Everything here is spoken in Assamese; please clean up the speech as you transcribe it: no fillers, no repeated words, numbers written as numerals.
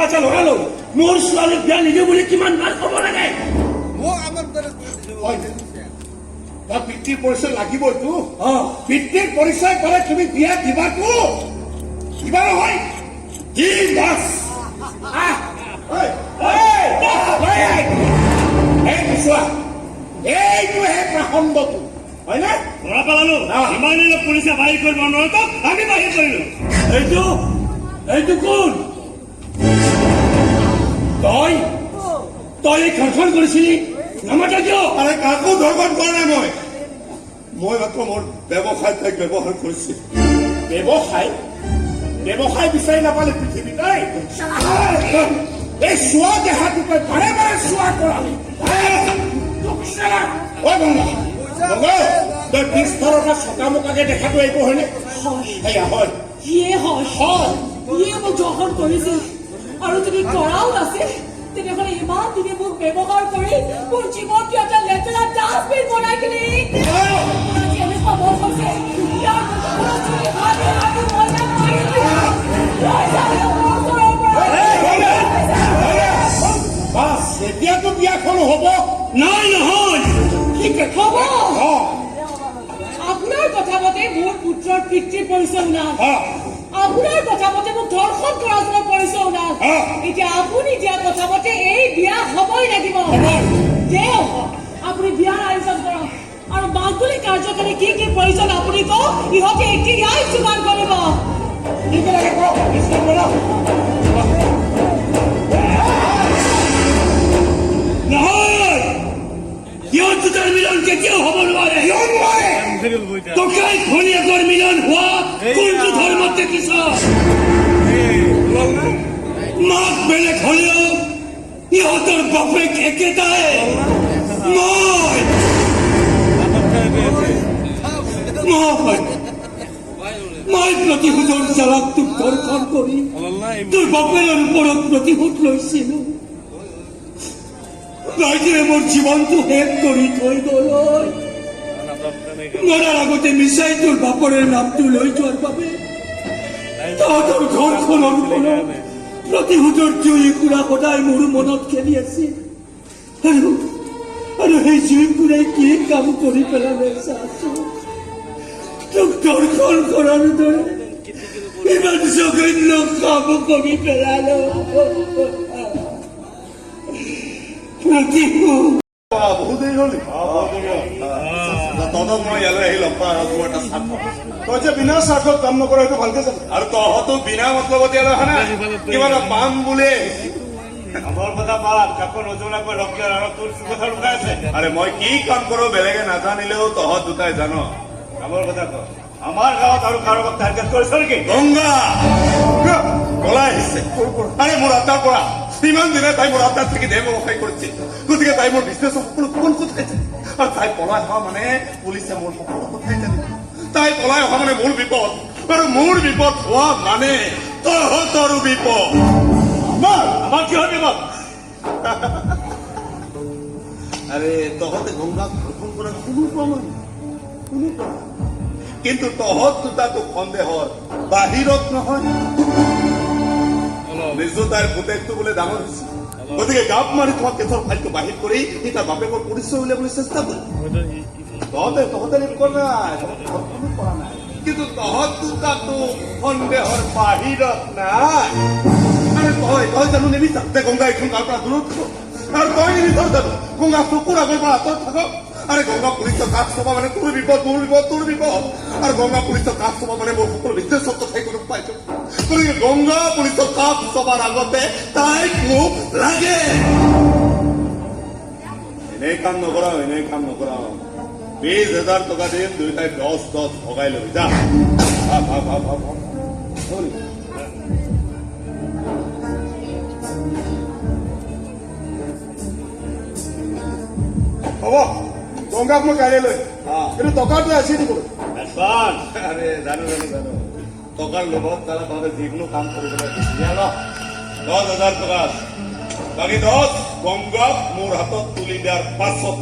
টকা এটা লগালো মোৰ ছোৱালীক বিয়া নিদিওঁ বুলি কিমান বাৰ ক'ব লাগে পিতৃৰ পৰিচয় লাগিবইতো পিতৃৰ পৰিচয় কৰে তুমি বিয়া দিবাতো কিবা নহয় যি বাছ এইটোহে প্ৰাসংগটো হয় নে ধৰা পেলালো ইমান দিনত পুলিচে বাহিৰ কৰিব নোৱাৰো আমি বাহিৰ কৰিলো এইটো কোন তই এই ধৰ্ষণ কৰিছিলি নামাতা কিয় আৰে কাকো ধৰ্ষণ কৰা নাই মই মাত্ৰ মোৰ ব্যৱসায় তাইক ব্যৱহাৰ কৰিছিল ব্যৱসায় বিচাৰি নাপালে পৃথিৱীত এই চোৱা দেহাটো তই বাৰে বাৰে চোৱা কৰালি তই পিছফালৰ পৰা চকামকাকে দেখাটো এইটো হয়নে সেয়া হয় ইয়ে মোক দৰ্শন কৰিছিল আৰু যদি কৰাও নাছিল তেনেহ'লে ইমান দিনে মোক ব্যৱহাৰ কৰি মোৰ জীৱনটো এটা লেতেৰা ডাষ্টবিন বনাই দিলি খবৰ হৈছে ইয়াৰ বাছ এতিয়াতো বিয়াখন হ'ব নহয় হ'ব আপোনাৰ কথা মতে মোৰ পুত্ৰৰ পিতৃৰ পৰিচয় ওলাল আপোনাৰ কথা মতে মোক ধৰ্ষণ কৰাজনৰ পৰিচয় ওলাল এতিয়া আপুনি দিয়া কথা মতে এই বিয়া হ'বই লাগিব আপুনি বিয়াৰ আয়োজন কৰক আৰু মাংগলিক কাৰ্যকাৰী কি কি প্ৰয়োজন আপুনি কওক ইহঁতে এতিয়াই যোগাৰ কৰিব নহয় সিহঁত দুটাৰ মিলন কেতিয়াও হ'ব নোৱাৰে টকাই ঘনীয়েকৰ মিলন হোৱা কোনটো ধৰ্মত দেখিছ মাক বেলেগ হলেও ইহঁতৰ বাপেক একেটাই মই প্ৰতিশোধৰ জালাক তোক ধৰ্ষণ কৰি তোৰ বাপেৰৰ ওপৰত প্ৰতিশোধ লৈছিলো ৰাইজে মোৰ জীৱনটো শেষ কৰি থৈ গ'ল মৰাৰ আগতে মিছাই তোৰ বাপৰে নামটো লৈ যোৱাৰ বাবে তহঁতৰ ঘৰখনৰ ফলত প্ৰতিশোধৰ জুই কুৰা সদায় মোৰ মনত খেলি আছিল আৰু সেই জুই কুৰাই কি কাম কৰি পেলালে চাচোন তোক দৰ্শন কৰাৰ দৰে ইমান জঘন্য কাম কৰি পেলালো বহুত দেৰি হ'ল তহঁতক মই ইয়ালৈ আহি লগ পাওঁ আৰু এটা স্বাৰ্থ তই যে বিনা স্বাৰ্থত কাম নকৰ সেইটো ভালকে জানো আৰু তহঁতো বিনা মতলবত ইয়ালৈ অহা নাই কিবা এটা পাম বুলি আমাৰ কথা পাত কাকো নজনাকৈ ৰক্ষা আৰু তোৰ কথা লুকাই আছে আৰে মই কি কাম কৰো বেলেগে নাজানিলেও তহঁত দুটাই জান আমাৰ কথা ক আমাৰ গাঁৱত আৰু কাৰোবাক টাৰ্গেট কৰিছ নেকি গংগা পলাই আহিছে আৰে মোৰ আত্মাৰ পৰা ইমান দিনে তাই মোৰ আত্মাৰ থাকি দেহ ব্যৱসায় কৰিছিল গতিকে তাই মোৰ বিজনেছ সকলো কোন কোন খাইছে আৰু তাই পলাই অহা মানে পুলিচে মোৰ সকলো কথাই জানিব তাই পলাই অহা মানে মোৰ বিপদ আৰু মোৰ বিপদ হোৱা মানে তহঁতৰো বিপদ আমাৰ কিহৰ বিপদ আৰে তহতে গঙ্গা ধৰ্ষণ কৰাৰ কোনো প্ৰমাণ কিন্তু তহত দুটা তো সন্দেহৰ বাহিৰত নহয় নিৰ্জতাৰ পুতেকটো বোলে ডাঙৰ হৈছে গতিকে গাপ মাৰি তোমাক কেছৰ ফাইলটো বাহিৰ কৰি তাৰ বাপেকৰ পৰিচয় উলিয়াবলৈ চেষ্টা কৰি তহতে কৰা নাই কিন্তু তহত দুটাতো সন্দেহৰ বাহিৰত নাই আৰে তই জানো নিবিচাৰ যে গংগা এইখন গাঁৱৰ পৰা দূৰত থাকক আৰু তই নিবিচাৰ জানো গংগা চকুৰ আগৰ পৰা আঁতৰত থাকক আৰে গঙ্গা পুলিচৰ কাষ চপা মানে তোৰ বিপদ তোৰ বিপদ আৰু গঙ্গা পুলিচৰ কাষ চপা মানে মোৰ সকলো বিদ্বেষত্ব ঠাই কোনো পাইছো গতিকে গঙ্গা পুলিচৰ কাষ চপাৰ আগতে তাইক মোক লাগে এনেই কাম নকৰাও 20,000 টকা দিম দুইটাই 10 ভগাই লৈ যা হ'ব গঙ্গাক মই কাইলৈ লৈ কিন্তু টকাটো আছে দিব আরে জানো টকাৰ লোভত তাৰা তহঁতে যিকোনো কাম কৰিবলৈ 10,000 টকা বাকী 10 গঙ্গাক মোৰ হাতত তুলি দিয়াৰ পাছত